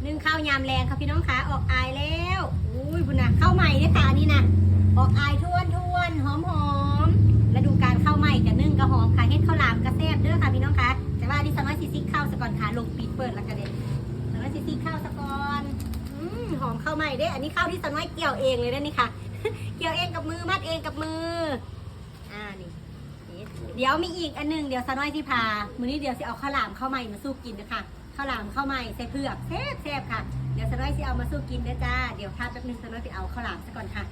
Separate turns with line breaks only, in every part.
นึ่งข้าวยามแรงค่ะพี่น้องคะออกอายแล้วอุ้ยบุญนะข้าวใหม่ด้วยค่ะอันนี้นะออกอายทวนหอมและดูการข้าวใหม่กับนึ่งกระหอมค่ะเฮ็ดข้าวหลามกระแซบเด้อค่ะพี่น้องคะแต่ว่าที่สมัยซิข้าวสะก่อนค่ะลงปิดเปิดแล้วกันเด็ดสมัยซิข้าวสะก่อนหอมข้าวใหม่เด้อันนี้ข้าวที่สมัยเกี่ยวเองเลยนะนี่ค่ะ เกี่ยวเองกับมือมัดเองกับมือนี่เดี๋ยวมีอีกอันนึงเดี๋ยวสน้อยที่พามื้อนี้เดี๋ยวสิเอาข้าวหลามข้าวใหม่มาสู้กินนะคะข้าวหลามข้าวใหม่ใส่เผือกแซ่บค่ะเดี๋ยวสน้อยสิเอามาสู้กินเด้อจ้าเดี๋ยวพาแป๊บนึงสน้อยไปเอาข้าวหลามซะก่อนค่ะ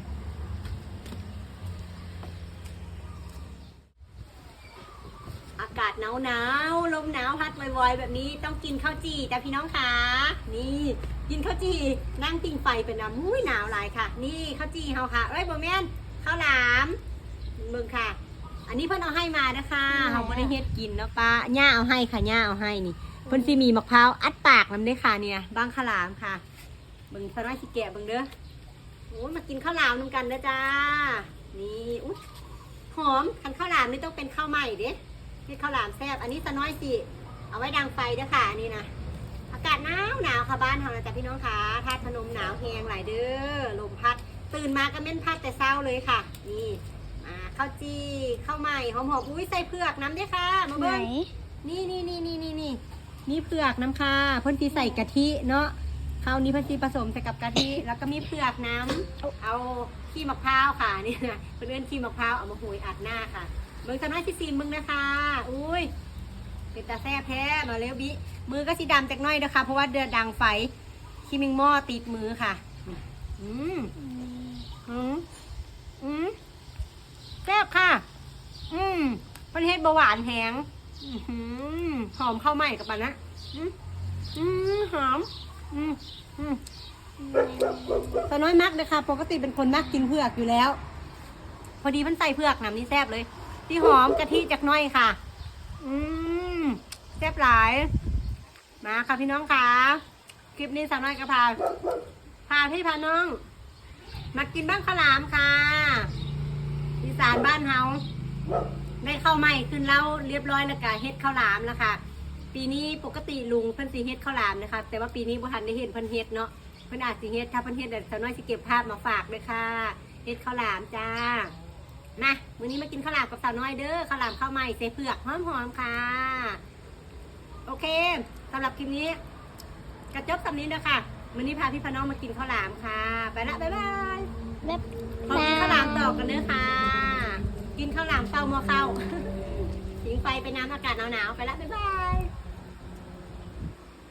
อากาศหนาวลมหนาวพัดวอยๆแบบนี้ต้องกินข้าวจี่จ้าพี่น้องค่ะนี่กินข้าวจี่นั่งติ่งไฟเป็นน้ำมุ้ยหนาวหลายค่ะนี่ข้าวจี่เฮาค่ะเอ้ยโบแมนข้าวหลามมึงค่ะอันนี้เพิ่นเอาให้มานะคะเฮาบ่ได้เฮ็ดกินเนาะป้าย่าเอาให้ค่ะย่าเอาให้นี่เพิ่นสิมีมะพร้าวอัดปากนำเด้ค่ะเนี่ยบางข้าวหลามค่ะเบิ่งซะน้อยสิแกะเบิ่งเด้อโอ้มากินข้าวหลามนำกันเด้อจ้านี่อุ๊ยหอมคันข้าวหลามนี่ต้องเป็นข้าวใหม่เด้เฮ็ดข้าวหลามแซ่บอันนี้ซะน้อยสิเอาไว้ดังไฟเด้อค่ะนี่นะอากาศหนาวค่ะบ้านเฮานะจ๊ะพี่น้องค่ะธาตุพนมหนาวแฮงหลายเด้อลมพัดตื่นมาก็เม่นพัดแต่เช้าเลยค่ะนี่ข้าวจีข้าวใหม่หอมๆอุ้ยใส่เผือกน้ำด้วยค่ะมาเบิ้งนี่เผือกน้ำค่ะเพิ่นสิใส่กะทิเนาะข้าวนี้เพิ่นสิผสมใส่กับกะทิแล้วก็มีเผือกน้ำเอาขี้มะพร้าวค่ะนี่นะเพิ่นเอิ้นขี้มะพร้าวเอามาหุยอัดหน้าค่ะเบิ้งซะน้อยสิซีมมึงนะคะอุ้ยเป็นตาแซ่บแท้มาเร็วบิมือก็สีดำจากน้อยนะคะเพราะว่าเดือดดังไฟขี้มิงหม้อติดมือค่ะแซ่บค่ะประเทศเบาหวานแหงหอมข้าวใหม่กับมันนะหอมตอนน้อยมักเลยค่ะปกติเป็นคนมักกินเผือกอยู่แล้วพอดีมันใส่เผือกน้ำนี่แซ่บเลยที่หอมกะทิจากน้อยค่ะแซ่บหลายมาค่ะพี่น้องค่ะคลิปนี้สาวน้อยกระพาพี่พาน้องมากินบ้างข้าวหลามค่ะอีสานบ้านเฮาได้ข้าวใหม่ขึ้นแล้วเรียบร้อยแล้วก็เฮ็ดข้าวหลามแล้วค่ะปีนี้ปกติลุงเพิ่นสิเฮ็ดข้าวหลามนะคะแต่ว่าปีนี้บ่ทันได้เห็นเพิ่นเฮ็ดเนาะเพิ่นอาจสิเฮ็ดถ้าเพิ่นเฮ็ดเดี๋ยวสาวน้อยสิเก็บภาพมาฝากด้วยค่ะเฮ็ดข้าวหลามจ้ามามื้อนี้มากินข้าวหลามกับสาวน้อยเด้อข้าวหลามข้าวใหม่ใส่เผือกหอมๆค่ะโอเคสำหรับคลิปนี้กระจบสำนี้นะคะมื้อนี้พาพี่พาน้องมากินข้าวหลามค่ะไปละบ๊ายบายขอกินข้าวหลามต่อกันเด้อค่ะกินข้าวหลามเศร้ามัวเข้าทิ้งไฟไปน้ำอากาศหนาวๆไปละบ๊ายบาย